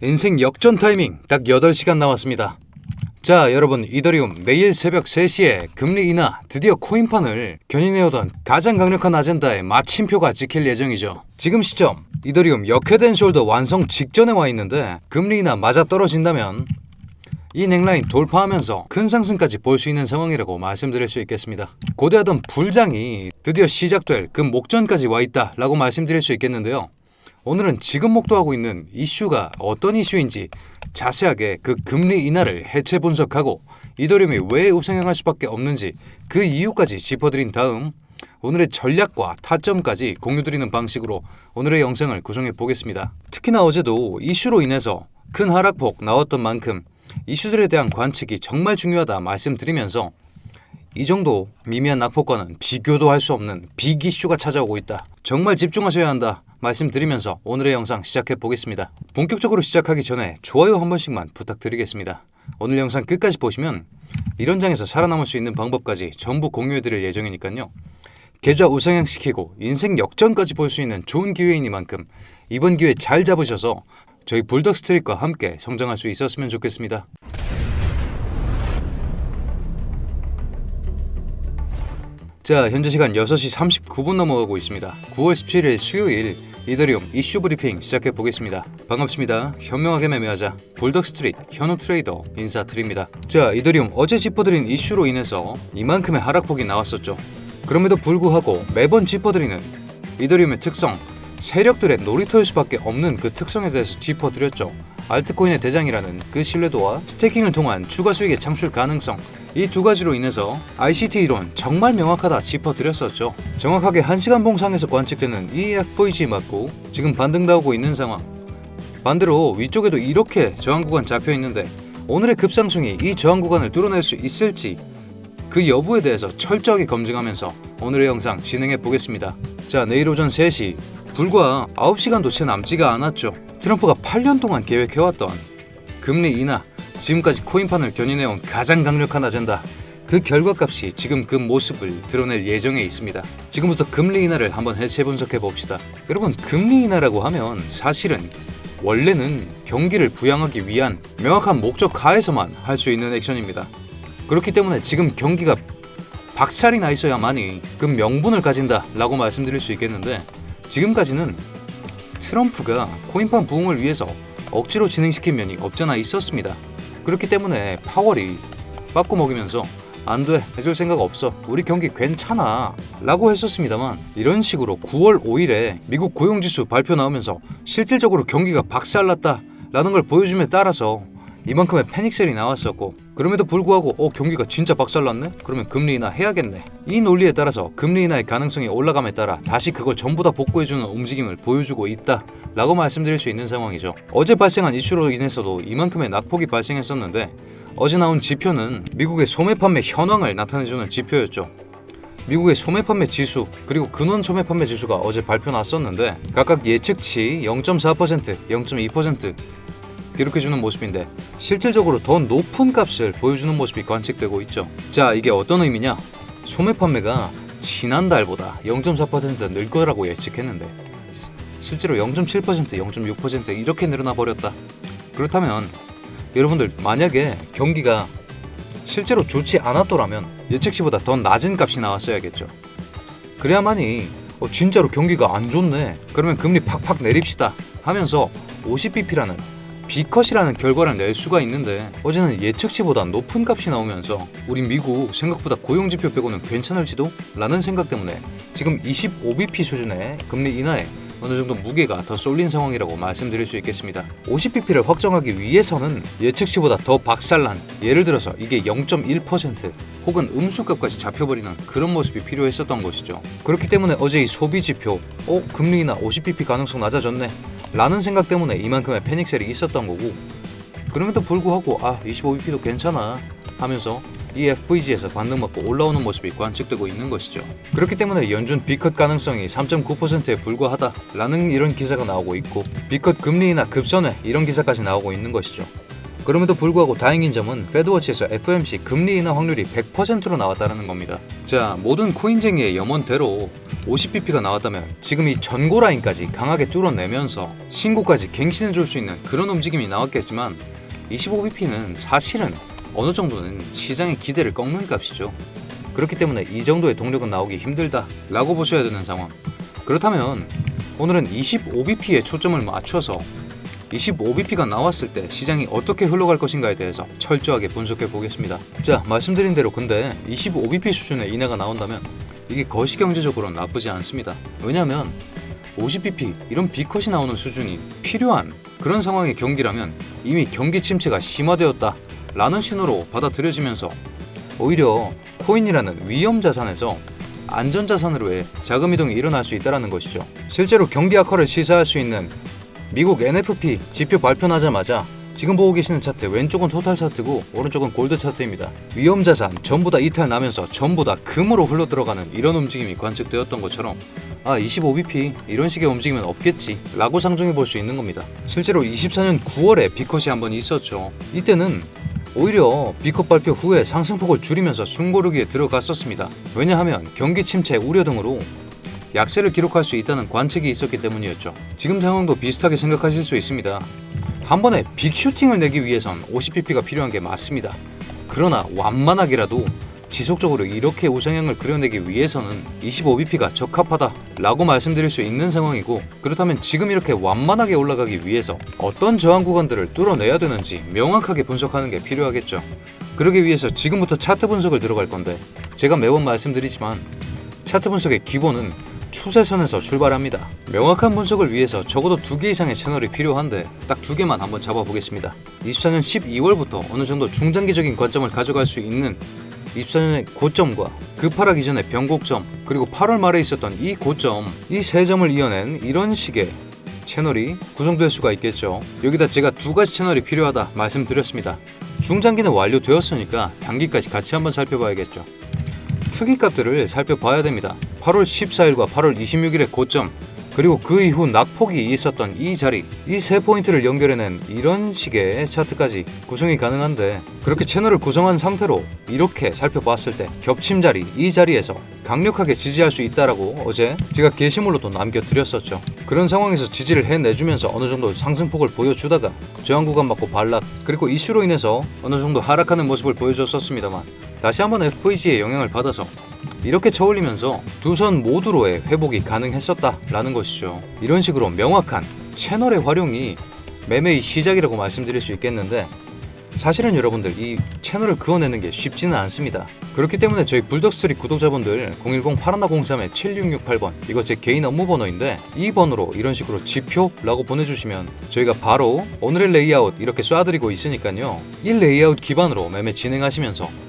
인생 역전 타이밍 딱 8시간 남았습니다. 자, 여러분, 이더리움 내일 새벽 3시에 금리 인하, 드디어 코인판을 견인해오던 가장 강력한 아젠다의 마침표가 찍힐 예정이죠. 지금 시점 이더리움 역회된 숄더 완성 직전에 와 있는데 금리 인하 맞아떨어진다면 이 넥라인 돌파하면서 큰 상승까지 볼 수 있는 상황이라고 말씀드릴 수 있겠습니다. 고대하던 불장이 드디어 시작될 그 목전까지 와 있다 라고 말씀드릴 수 있겠는데요. 오늘은 지금 목도하고 있는 이슈가 어떤 이슈인지 자세하게 그 금리 인하를 해체 분석하고 이더리움이 왜 우상향할 수밖에 없는지 그 이유까지 짚어드린 다음 오늘의 전략과 타점까지 공유드리는 방식으로 오늘의 영상을 구성해 보겠습니다. 특히나 어제도 이슈로 인해서 큰 하락폭 나왔던 만큼 이슈들에 대한 관측이 정말 중요하다 말씀드리면서 이 정도 미미한 낙폭과는 비교도 할 수 없는 빅 이슈가 찾아오고 있다. 정말 집중하셔야 한다 말씀드리면서 오늘의 영상 시작해 보겠습니다. 본격적으로 시작하기 전에 좋아요 한 번씩만 부탁드리겠습니다. 오늘 영상 끝까지 보시면 이런 장에서 살아남을 수 있는 방법까지 전부 공유해 드릴 예정이니까요. 계좌 우상향시키고 인생 역전까지 볼 수 있는 좋은 기회이니만큼 이번 기회 잘 잡으셔서 저희 불덕 스트릿과 함께 성장할 수 있었으면 좋겠습니다. 자, 현재 시간 6시 39분 넘어가고 있습니다. 9월 17일 수요일 이더리움 이슈 브리핑 시작해 보겠습니다. 반갑습니다. 현명하게 매매하자 불덕 스트릿 현우 트레이더 인사드립니다. 자, 이더리움 어제 짚어드린 이슈로 인해서 이만큼의 하락폭이 나왔었죠. 그럼에도 불구하고 매번 짚어드리는 이더리움의 특성, 세력들의 놀이터일 수밖에 없는 그 특성에 대해서 짚어드렸죠. 알트코인의 대장이라는 그 신뢰도와 스테이킹을 통한 추가 수익의 창출 가능성, 이 두 가지로 인해서 ICT 이론 정말 명확하다 짚어드렸었죠. 정확하게 1시간 봉상에서 관측되는 EFVG 맞고 지금 반등 나오고 있는 상황. 반대로 위쪽에도 이렇게 저항 구간 잡혀 있는데 오늘의 급상승이 이 저항 구간을 뚫어낼 수 있을지 그 여부에 대해서 철저하게 검증하면서 오늘의 영상 진행해 보겠습니다. 자, 내일 오전 3시 불과 9시간도 채 남지가 않았죠. 트럼프가 8년 동안 계획해왔던 금리 인하, 지금까지 코인판을 견인해온 가장 강력한 아젠다, 그 결과값이 지금 그 모습을 드러낼 예정에 있습니다. 지금부터 금리 인하를 한번 해체 분석해 봅시다. 여러분, 금리 인하라고 하면 사실은 원래는 경기를 부양하기 위한 명확한 목적 하에서만 할 수 있는 액션입니다. 그렇기 때문에 지금 경기가 박살이 나 있어야만이 그 명분을 가진다 라고 말씀드릴 수 있겠는데, 지금까지는 트럼프가 코인판 부흥을 위해서 억지로 진행시킨 면이 없잖아 있었습니다. 그렇기 때문에 파월이 빠꾸 먹이면서 안 돼, 해줄 생각 없어, 우리 경기 괜찮아 라고 했었습니다만, 이런 식으로 9월 5일에 미국 고용지수 발표 나오면서 실질적으로 경기가 박살났다 라는 걸 보여줌에 따라서 이만큼의 패닉셀이 나왔었고, 그럼에도 불구하고 경기가 진짜 박살났네? 그러면 금리 인하 해야겠네. 이 논리에 따라서 금리 인하의 가능성이 올라감에 따라 다시 그걸 전부 다 복구해주는 움직임을 보여주고 있다 라고 말씀드릴 수 있는 상황이죠. 어제 발생한 이슈로 인해서도 이만큼의 낙폭이 발생했었는데, 어제 나온 지표는 미국의 소매 판매 현황을 나타내주는 지표였죠. 미국의 소매 판매 지수 그리고 근원 소매 판매 지수가 어제 발표 났었는데 각각 예측치 0.4%, 0.2% 기록해주는 모습인데 실질적으로 더 높은 값을 보여주는 모습이 관측되고 있죠. 자, 이게 어떤 의미냐? 소매 판매가 지난달보다 0.4% 늘 거라고 예측했는데 실제로 0.7%, 0.6% 이렇게 늘어나 버렸다. 그렇다면 여러분들, 만약에 경기가 실제로 좋지 않았더라면 예측치보다 더 낮은 값이 나왔어야겠죠. 그래야만이 진짜로 경기가 안 좋네, 그러면 금리 팍팍 내립시다 하면서 50bp라는 B컷이라는 결과를 낼 수가 있는데, 어제는 예측치보다 높은 값이 나오면서 우리 미국 생각보다 고용지표 빼고는 괜찮을지도? 라는 생각 때문에 지금 25bp 수준의 금리 인하에 어느 정도 무게가 더 쏠린 상황이라고 말씀드릴 수 있겠습니다. 50bp를 확정하기 위해서는 예측치보다 더 박살난, 예를 들어서 이게 0.1% 혹은 음수값까지 잡혀버리는 그런 모습이 필요했었던 것이죠. 그렇기 때문에 어제 이 소비지표 금리 인하 50bp 가능성 낮아졌네 라는 생각 때문에 이만큼의 패닉셀이 있었던 거고, 그럼에도 불구하고 25bp도 괜찮아 하면서 EFVG에서 반등받고 올라오는 모습이 관측되고 있는 것이죠. 그렇기 때문에 연준 B컷 가능성이 3.9%에 불과하다 라는 이런 기사가 나오고 있고, B컷 금리 인하 급선회 이런 기사까지 나오고 있는 것이죠. 그럼에도 불구하고 다행인 점은 페드워치에서 FOMC 금리 인하 확률이 100%로 나왔다는 겁니다. 자, 모든 코인쟁이의 염원대로 50bp가 나왔다면 지금 이 전고 라인까지 강하게 뚫어내면서 신고까지 갱신해 줄 수 있는 그런 움직임이 나왔겠지만 25bp는 사실은 어느 정도는 시장의 기대를 꺾는 값이죠. 그렇기 때문에 이 정도의 동력은 나오기 힘들다 라고 보셔야 되는 상황. 그렇다면 오늘은 25bp에 초점을 맞춰서 25bp가 나왔을 때 시장이 어떻게 흘러갈 것인가에 대해서 철저하게 분석해 보겠습니다. 자, 말씀드린 대로 근데 25bp 수준의 인하가 나온다면 이게 거시경제적으로는 나쁘지 않습니다. 왜냐하면 50bp 이런 B컷이 나오는 수준이 필요한 그런 상황의 경기라면 이미 경기 침체가 심화되었다 라는 신호로 받아들여지면서 오히려 코인이라는 위험 자산에서 안전 자산으로의 자금 이동이 일어날 수 있다는 것이죠. 실제로 경기 악화를 시사할 수 있는 미국 NFP 지표 발표나자마자 지금 보고 계시는 차트 왼쪽은 토탈 차트고 오른쪽은 골드 차트입니다. 위험 자산 전부 다 이탈 나면서 전부 다 금으로 흘러 들어가는 이런 움직임이 관측되었던 것처럼 25bp 이런 식의 움직임은 없겠지 라고 상정해 볼 수 있는 겁니다. 실제로 24년 9월에 B컷이 한번 있었죠. 이때는 오히려 B컷 발표 후에 상승폭을 줄이면서 숨고르기에 들어갔었습니다. 왜냐하면 경기 침체 우려 등으로 약세를 기록할 수 있다는 관측이 있었기 때문이었죠. 지금 상황도 비슷하게 생각하실 수 있습니다. 한 번에 빅슈팅을 내기 위해선 50bp가 필요한 게 맞습니다. 그러나 완만하게라도 지속적으로 이렇게 우상향을 그려내기 위해서는 25bp가 적합하다 라고 말씀드릴 수 있는 상황이고, 그렇다면 지금 이렇게 완만하게 올라가기 위해서 어떤 저항 구간들을 뚫어내야 되는지 명확하게 분석하는 게 필요하겠죠. 그러기 위해서 지금부터 차트 분석을 들어갈 건데, 제가 매번 말씀드리지만 차트 분석의 기본은 추세선에서 출발합니다. 명확한 분석을 위해서 적어도 2개 이상의 채널이 필요한데 딱 2개만 한번 잡아보겠습니다. 24년 12월부터 어느 정도 중장기적인 관점을 가져갈 수 있는 24년의 고점과 급하락기 전의 변곡점, 그리고 8월 말에 있었던 이 고점, 이 세 점을 이어낸 이런 식의 채널이 구성될 수가 있겠죠. 여기다 제가 2가지 채널이 필요하다 말씀드렸습니다. 중장기는 완료되었으니까 단기까지 같이 한번 살펴봐야겠죠. 특이값들을 살펴봐야 됩니다. 8월 14일과 8월 26일의 고점, 그리고 그 이후 낙폭이 있었던 이 자리, 이 세 포인트를 연결해낸 이런 식의 차트까지 구성이 가능한데, 그렇게 채널을 구성한 상태로 이렇게 살펴봤을 때 겹침 자리, 이 자리에서 강력하게 지지할 수 있다라고 어제 제가 게시물로도 남겨드렸었죠. 그런 상황에서 지지를 해내주면서 어느 정도 상승폭을 보여주다가 저항 구간 맞고 반락, 그리고 이슈로 인해서 어느 정도 하락하는 모습을 보여줬었습니다만, 다시 한번 FVG의 영향을 받아서 이렇게 쳐올리면서 두 선 모두로의 회복이 가능했었다라는 것이죠. 이런 식으로 명확한 채널의 활용이 매매의 시작이라고 말씀드릴 수 있겠는데, 사실은 여러분들 이 채널을 그어내는 게 쉽지는 않습니다. 그렇기 때문에 저희 불덕스트릿 구독자분들 010-8103-7668번, 이거 제 개인 업무 번호인데 이 번호로 이런 식으로 지표라고 보내주시면 저희가 바로 오늘의 레이아웃 이렇게 쏴드리고 있으니까요, 이 레이아웃 기반으로 매매 진행하시면서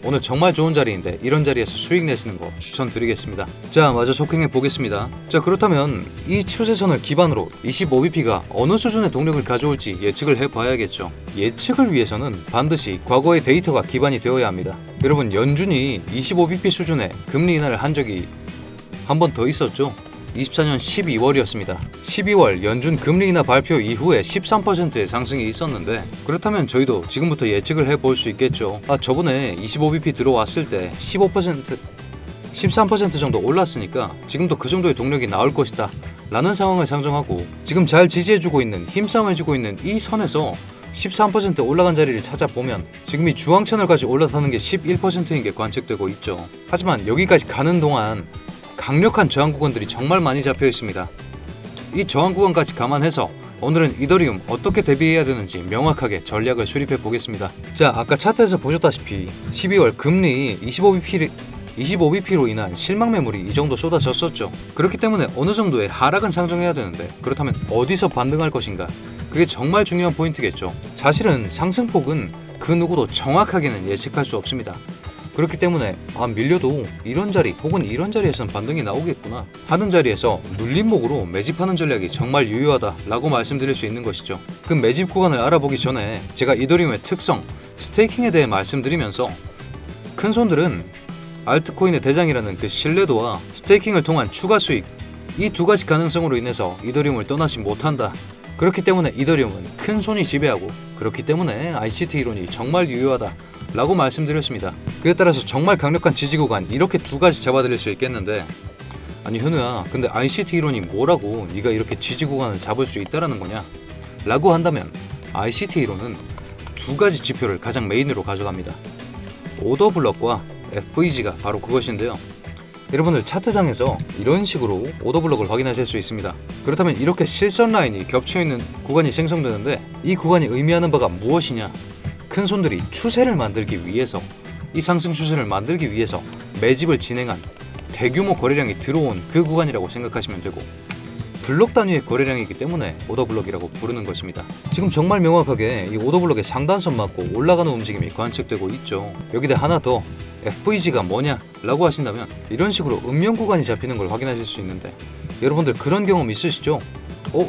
오늘 정말 좋은 자리인데 이런 자리에서 수익 내시는 거 추천드리겠습니다. 자, 마저 쇼킹해 보겠습니다. 자, 그렇다면 이 추세선을 기반으로 25bp가 어느 수준의 동력을 가져올지 예측을 해봐야겠죠. 예측을 위해서는 반드시 과거의 데이터가 기반이 되어야 합니다. 여러분, 연준이 25bp 수준의 금리 인하를 한 적이 한 번 더 있었죠. 24년 12월이었습니다. 12월 연준 금리 인하 발표 이후에 13%의 상승이 있었는데, 그렇다면 저희도 지금부터 예측을 해볼 수 있겠죠. 저번에 25bp 들어왔을 때 15%, 13% 정도 올랐으니까 지금도 그 정도의 동력이 나올 것이다 라는 상황을 상정하고, 지금 잘 지지해주고 있는, 힘싸움해주고 있는 이 선에서 13% 올라간 자리를 찾아보면 지금 이 주황 채널까지 올라타는 게 11%인 게 관측되고 있죠. 하지만 여기까지 가는 동안 강력한 저항 구간들이 정말 많이 잡혀 있습니다. 이 저항 구간까지 감안해서 오늘은 이더리움 어떻게 대비해야 되는지 명확하게 전략을 수립해 보겠습니다. 자, 아까 차트에서 보셨다시피 12월 금리 25bp로 인한 실망 매물이 이 정도 쏟아졌었죠. 그렇기 때문에 어느 정도의 하락은 상정해야 되는데, 그렇다면 어디서 반등할 것인가? 그게 정말 중요한 포인트겠죠. 사실은 상승폭은 그 누구도 정확하게는 예측할 수 없습니다. 그렇기 때문에 밀려도 이런 자리 혹은 이런 자리에서는 반등이 나오겠구나 하는 자리에서 눌림목으로 매집하는 전략이 정말 유효하다라고 말씀드릴 수 있는 것이죠. 그 매집 구간을 알아보기 전에 제가 이더리움의 특성, 스테이킹에 대해 말씀드리면서, 큰 손들은 알트코인의 대장이라는 그 신뢰도와 스테이킹을 통한 추가 수익, 이 2가지 가능성으로 인해서 이더리움을 떠나지 못한다. 그렇기 때문에 이더리움은 큰 손이 지배하고, 그렇기 때문에 ICT 이론이 정말 유효하다 라고 말씀드렸습니다. 그에 따라서 정말 강력한 지지 구간 이렇게 2가지 잡아드릴 수 있겠는데, 아니 현우야, 근데 ICT 이론이 뭐라고 네가 이렇게 지지 구간을 잡을 수 있다라는 거냐? 라고 한다면 ICT 이론은 두 가지 지표를 가장 메인으로 가져갑니다. 오더 블럭과 FVG가 바로 그것인데요. 여러분들 차트상에서 이런 식으로 오더 블럭을 확인하실 수 있습니다. 그렇다면 이렇게 실선 라인이 겹쳐있는 구간이 생성되는데 이 구간이 의미하는 바가 무엇이냐? 큰 손들이 추세를 만들기 위해서, 이 상승 추세를 만들기 위해서 매집을 진행한 대규모 거래량이 들어온 그 구간이라고 생각하시면 되고, 블록 단위의 거래량이기 때문에 오더블럭이라고 부르는 것입니다. 지금 정말 명확하게 이 오더블럭의 상단선 맞고 올라가는 움직임이 관측되고 있죠. 여기다 하나 더, FVG가 뭐냐? 라고 하신다면 이런 식으로 음영 구간이 잡히는 걸 확인하실 수 있는데, 여러분들 그런 경험 있으시죠?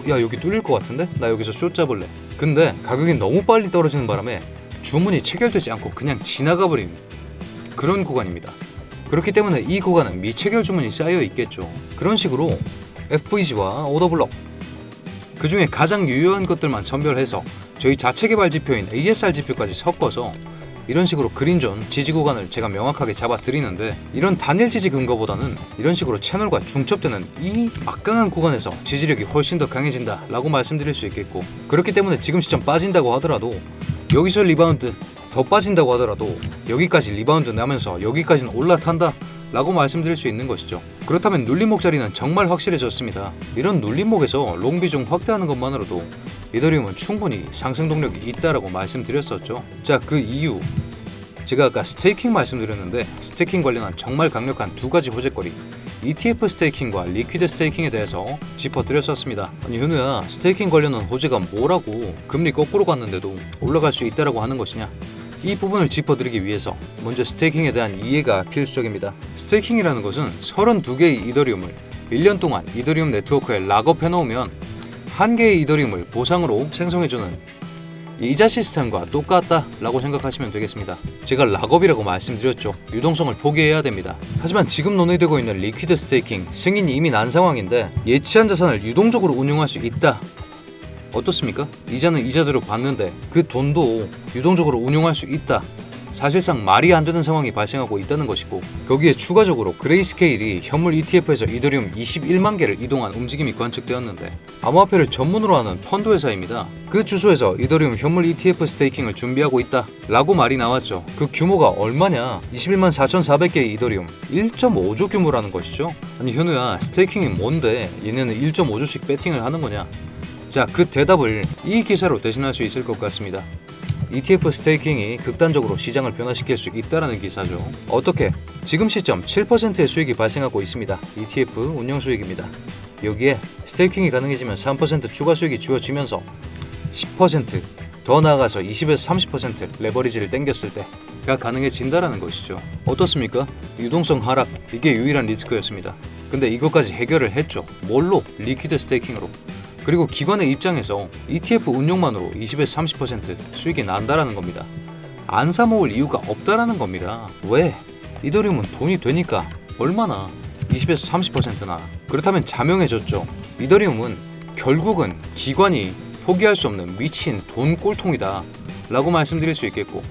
야 여기 뚫릴 것 같은데? 나 여기서 숏 잡을래. 근데 가격이 너무 빨리 떨어지는 바람에 주문이 체결되지 않고 그냥 지나가 버린 그런 구간입니다. 그렇기 때문에 이 구간은 미체결 주문이 쌓여 있겠죠. 그런 식으로 FVG와 오더블럭, 그 중에 가장 유효한 것들만 선별해서 저희 자체 개발 지표인 ASR 지표까지 섞어서 이런 식으로 그린존 지지 구간을 제가 명확하게 잡아 드리는데, 이런 단일 지지 근거보다는 이런 식으로 채널과 중첩되는 이 막강한 구간에서 지지력이 훨씬 더 강해진다 라고 말씀드릴 수 있겠고, 그렇기 때문에 지금 시점 빠진다고 하더라도 여기서 리바운드 더 빠진다고 하더라도 여기까지 리바운드 나면서 여기까지는 올라탄다 라고 말씀드릴 수 있는 것이죠. 그렇다면 눌림목 자리는 정말 확실해졌습니다. 이런 눌림목에서 롱 비중 확대하는 것만으로도 이더리움은 충분히 상승 동력이 있다라고 말씀드렸었죠. 자, 그 이유, 제가 아까 스테이킹 말씀드렸는데 스테이킹 관련한 정말 강력한 두 가지 호재거리, ETF 스테이킹과 리퀴드 스테이킹에 대해서 짚어드렸었습니다. 아니 현우야, 스테이킹 관련한 호재가 뭐라고 금리 거꾸로 갔는데도 올라갈 수 있다라고 하는 것이냐? 이 부분을 짚어드리기 위해서 먼저 스테이킹에 대한 이해가 필수적입니다. 스테이킹이라는 것은 32개의 이더리움을 1년 동안 이더리움 네트워크에 락업해 놓으면 한 개의 이더리움을 보상으로 생성해주는 이자 시스템과 똑같다 라고 생각하시면 되겠습니다. 제가 락업이라고 말씀드렸죠. 유동성을 포기해야 됩니다. 하지만 지금 논의되고 있는 리퀴드 스테이킹, 승인이 이미 난 상황인데 예치한 자산을 유동적으로 운용할 수 있다. 어떻습니까? 이자는 이자대로 받는데 그 돈도 유동적으로 운용할 수 있다. 사실상 말이 안 되는 상황이 발생하고 있다는 것이고, 거기에 추가적으로 그레이스케일이 현물 ETF에서 이더리움 21만 개를 이동한 움직임이 관측되었는데, 암호화폐를 전문으로 하는 펀드 회사입니다. 그 주소에서 이더리움 현물 ETF 스테이킹을 준비하고 있다 라고 말이 나왔죠. 그 규모가 얼마냐? 21만 4,400개의 이더리움, 1.5조 규모라는 것이죠. 아니 현우야, 스테이킹이 뭔데 얘네는 1.5조씩 배팅을 하는 거냐? 자, 그 대답을 이 기사로 대신할 수 있을 것 같습니다. ETF 스테이킹이 극단적으로 시장을 변화시킬 수 있다라는 기사죠. 어떻게? 지금 시점 7%의 수익이 발생하고 있습니다. ETF 운영 수익입니다. 여기에 스테이킹이 가능해지면 3% 추가 수익이 주어지면서 10%, 더 나아가서 20에서 30% 레버리지를 땡겼을 때가 가능해진다라는 것이죠. 어떻습니까? 유동성 하락, 이게 유일한 리스크였습니다. 근데 이것까지 해결을 했죠. 뭘로? 리퀴드 스테이킹으로. 그리고 기관의 입장에서 ETF 운용만으로 20에서 30% 수익이 난다라는 겁니다. 안 사모을 이유가 없다라는 겁니다. 왜? 이더리움은 돈이 되니까. 얼마나? 20에서 30%나. 그렇다면 자명해졌죠. 이더리움은 결국은 기관이 포기할 수 없는 미친 돈 꼴통이다 라고 말씀드릴 수 있겠고,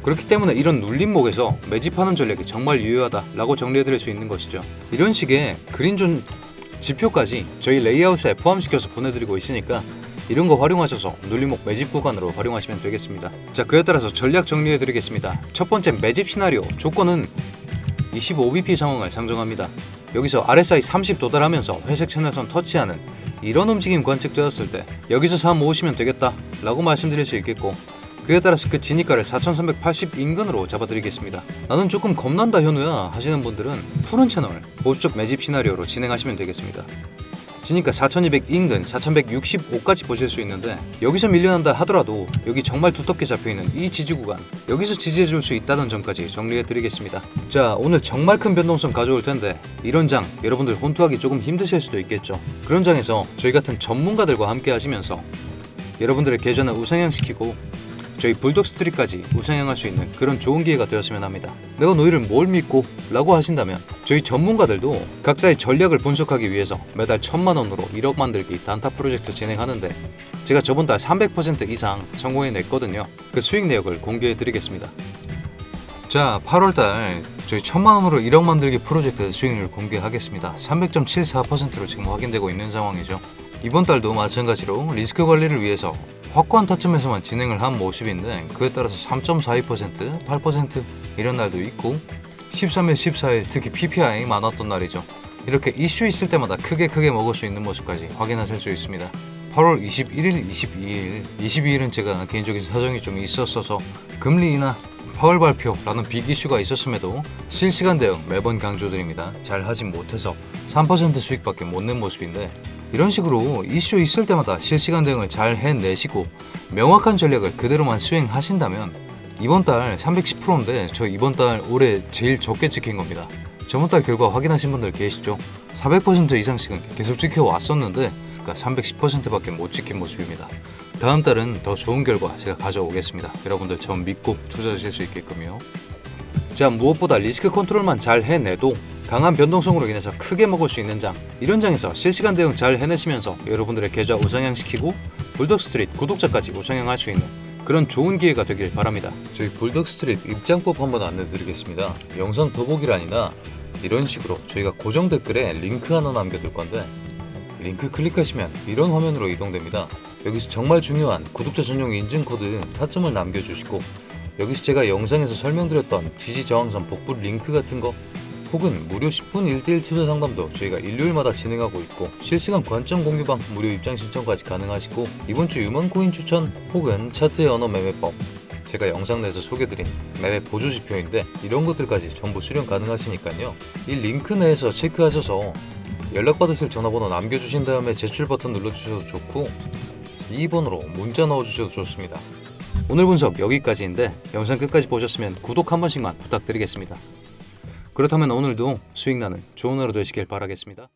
그렇기 때문에 이런 눌림목에서 매집하는 전략이 정말 유효하다 라고 정리해드릴 수 있는 것이죠. 이런 식의 그린존 지표까지 저희 레이아웃에 포함시켜서 보내드리고 있으니까 이런 거 활용하셔서 눌림목 매집 구간으로 활용하시면 되겠습니다. 자, 그에 따라서 전략 정리해드리겠습니다. 첫 번째 매집 시나리오, 조건은 25bp 상황을 상정합니다. 여기서 RSI 30 도달하면서 회색 채널선 터치하는 이런 움직임 관측되었을 때 여기서 사 모으시면 되겠다 라고 말씀드릴 수 있겠고, 그에 따라서 그 진입가를 4,380 인근으로 잡아드리겠습니다. 나는 조금 겁난다 현우야 하시는 분들은 푸른 채널 보수적 매집 시나리오로 진행하시면 되겠습니다. 진입가 4,200 인근, 4,165까지 보실 수 있는데, 여기서 밀려난다 하더라도 여기 정말 두텁게 잡혀있는 이 지지 구간, 여기서 지지해줄 수 있다는 점까지 정리해드리겠습니다. 자, 오늘 정말 큰 변동성 가져올 텐데 이런 장 여러분들 혼투하기 조금 힘드실 수도 있겠죠. 그런 장에서 저희 같은 전문가들과 함께 하시면서 여러분들의 계좌를 우상향시키고 저희 불독 스트릿까지 우상향할 수 있는 그런 좋은 기회가 되었으면 합니다. 내가 너희를 뭘 믿고? 라고 하신다면 저희 전문가들도 각자의 전략을 분석하기 위해서 매달 1,000만 원으로 1억 만들기 단타 프로젝트 진행하는데, 제가 저번 달 300% 이상 성공해냈거든요. 그 수익 내역을 공개해 드리겠습니다. 자, 8월달 저희 1000만원으로 1억 만들기 프로젝트 수익률 공개하겠습니다. 300.74%로 지금 확인되고 있는 상황이죠. 이번 달도 마찬가지로 리스크 관리를 위해서 확고한 타점에서만 진행을 한 모습인데, 그에 따라서 3.42%, 8% 이런 날도 있고 13일, 14일 특히 PPI 많았던 날이죠. 이렇게 이슈 있을 때마다 크게 먹을 수 있는 모습까지 확인하실 수 있습니다. 8월 21일, 22일, 22일은 제가 개인적인 사정이 좀 있었어서 금리 인하 8월 발표라는 빅 이슈가 있었음에도 실시간 대응 매번 강조드립니다. 잘 하진 못해서 3% 수익밖에 못 낸 모습인데, 이런 식으로 이슈 있을 때마다 실시간 대응을 잘 해내시고 명확한 전략을 그대로만 수행하신다면 이번 달 310%인데 저 이번 달 올해 제일 적게 찍힌 겁니다. 저번 달 결과 확인하신 분들 계시죠? 400% 이상씩은 계속 지켜왔었는데 그러니까 310%밖에 못 지킨 모습입니다. 다음 달은 더 좋은 결과 제가 가져오겠습니다. 여러분들 저 믿고 투자하실 수 있게끔요. 자, 무엇보다 리스크 컨트롤만 잘 해내도 강한 변동성으로 인해서 크게 먹을 수 있는 장, 이런 장에서 실시간 대응 잘 해내시면서 여러분들의 계좌 우상향시키고 불독스트릿 구독자까지 우상향할 수 있는 그런 좋은 기회가 되길 바랍니다. 저희 불독스트릿 입장법 한번 안내드리겠습니다. 영상 더보기란이나 이런 식으로 저희가 고정 댓글에 링크 하나 남겨둘 건데, 링크 클릭하시면 이런 화면으로 이동됩니다. 여기서 정말 중요한 구독자 전용 인증코드 타점을 남겨주시고, 여기서 제가 영상에서 설명드렸던 지지저항선 복불 링크 같은 거, 혹은 무료 10분 1대1 투자 상담도 저희가 일요일마다 진행하고 있고, 실시간 관점 공유방 무료 입장 신청까지 가능하시고, 이번 주 유망코인 추천 혹은 차트의 언어 매매법, 제가 영상 내에서 소개드린 매매 보조 지표인데 이런 것들까지 전부 수령 가능하시니까요. 이 링크 내에서 체크하셔서 연락받으실 전화번호 남겨주신 다음에 제출 버튼 눌러주셔도 좋고, 2번으로 문자 넣어주셔도 좋습니다. 오늘 분석 여기까지인데 영상 끝까지 보셨으면 구독 한 번씩만 부탁드리겠습니다. 그렇다면 오늘도 수익 나는 좋은 하루 되시길 바라겠습니다.